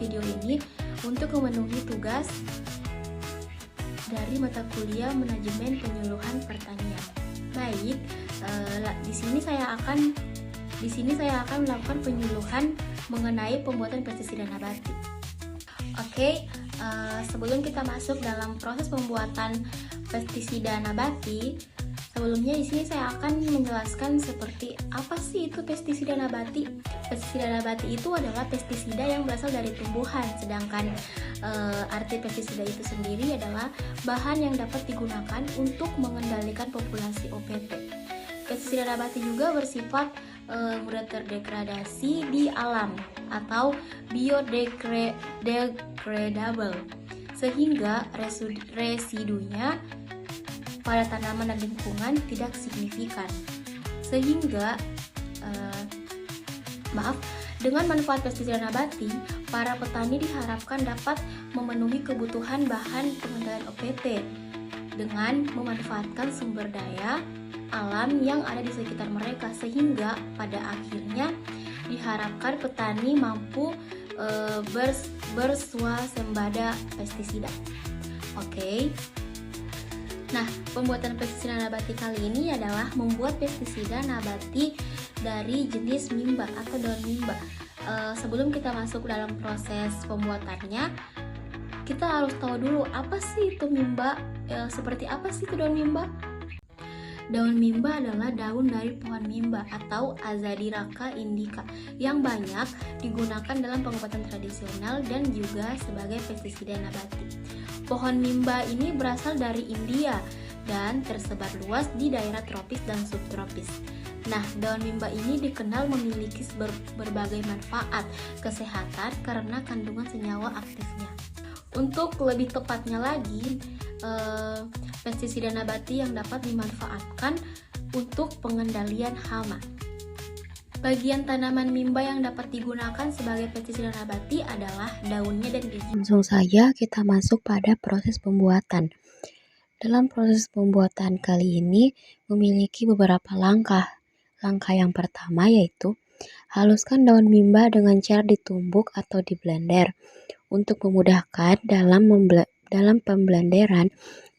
video ini untuk memenuhi tugas dari mata kuliah Manajemen Penyuluhan Pertanian. Baik, di sini saya akan melakukan penyuluhan mengenai pembuatan pestisida nabati. Oke, sebelum kita masuk dalam proses pembuatan pestisida nabati, sebelumnya di sini saya akan menjelaskan seperti apa sih itu pestisida nabati. Pestisida nabati itu adalah pestisida yang berasal dari tumbuhan, sedangkan arti pestisida itu sendiri adalah bahan yang dapat digunakan untuk mengendalikan populasi OPT. Pestisida nabati juga bersifat mudah terdegradasi di alam atau biodegradable, sehingga residunya pada tanaman dan lingkungan tidak signifikan. Sehingga dengan manfaat pestisida nabati, para petani diharapkan dapat memenuhi kebutuhan bahan pengendalian OPT dengan memanfaatkan sumber daya alam yang ada di sekitar mereka, sehingga pada akhirnya diharapkan petani mampu berswasembada pestisida. Oke. Nah, pembuatan pestisida nabati kali ini adalah membuat pestisida nabati dari jenis mimba atau daun mimba. Sebelum kita masuk dalam proses pembuatannya, kita harus tahu dulu apa sih itu mimba, seperti apa sih itu daun mimba. Daun mimba adalah daun dari pohon mimba atau Azadirachta indica yang banyak digunakan dalam pengobatan tradisional dan juga sebagai pestisida nabati. Pohon mimba ini berasal dari India dan tersebar luas di daerah tropis dan subtropis. Nah, daun mimba ini dikenal memiliki berbagai manfaat kesehatan karena kandungan senyawa aktifnya. Untuk lebih tepatnya lagi, pestisida nabati yang dapat dimanfaatkan untuk pengendalian hama. Bagian tanaman mimba yang dapat digunakan sebagai pestisida nabati adalah daunnya dan biji. Langsung saja kita masuk pada proses pembuatan. Dalam proses pembuatan kali ini memiliki beberapa langkah. Langkah yang pertama yaitu haluskan daun mimba dengan cara ditumbuk atau di blender. Untuk memudahkan dalam pemblenderan,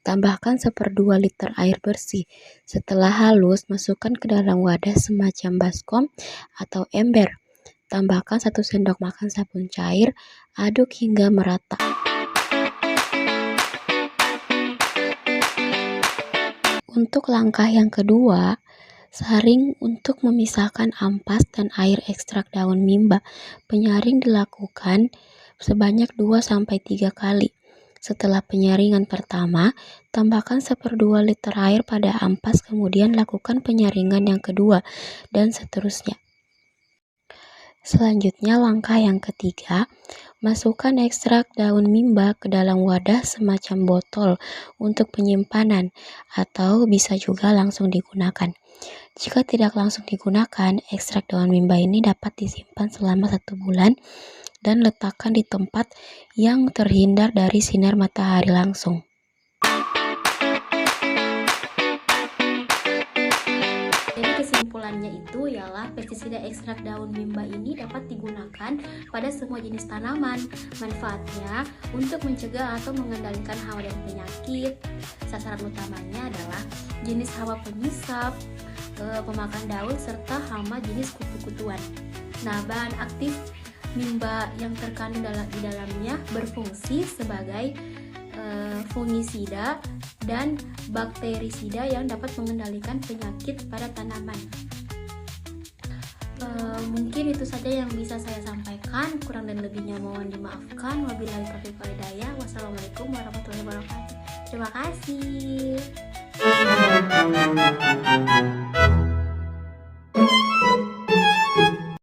tambahkan 1/2 liter air bersih. Setelah halus, masukkan ke dalam wadah semacam baskom atau ember. Tambahkan 1 sendok makan sabun cair, aduk hingga merata. Untuk langkah yang kedua, saring untuk memisahkan ampas dan air ekstrak daun mimba. Penyaring dilakukan sebanyak 2-3 kali. Setelah penyaringan pertama, tambahkan 1/2 liter air pada ampas, kemudian lakukan penyaringan yang kedua, dan seterusnya. Selanjutnya, langkah yang ketiga, masukkan ekstrak daun mimba ke dalam wadah semacam botol untuk penyimpanan, atau bisa juga langsung digunakan. Jika tidak langsung digunakan, ekstrak daun mimba ini dapat disimpan selama 1 bulan dan letakkan di tempat yang terhindar dari sinar matahari langsung. Jadi kesimpulannya itu ialah pestisida ekstrak daun mimba ini dapat digunakan pada semua jenis tanaman. Manfaatnya untuk mencegah atau mengendalikan hama dan penyakit. Sasaran utamanya adalah jenis hama penyisap, pemakan daun, serta hama jenis kutu-kutuan. Nah, bahan aktif mimba yang terkandung di dalamnya berfungsi sebagai fungisida dan bakterisida yang dapat mengendalikan penyakit pada tanaman. Mungkin itu saja yang bisa saya sampaikan. Kurang dan lebihnya mohon dimaafkan. Wabillahi taufiq wal hidayah. Wassalamualaikum warahmatullahi wabarakatuh. Terima kasih.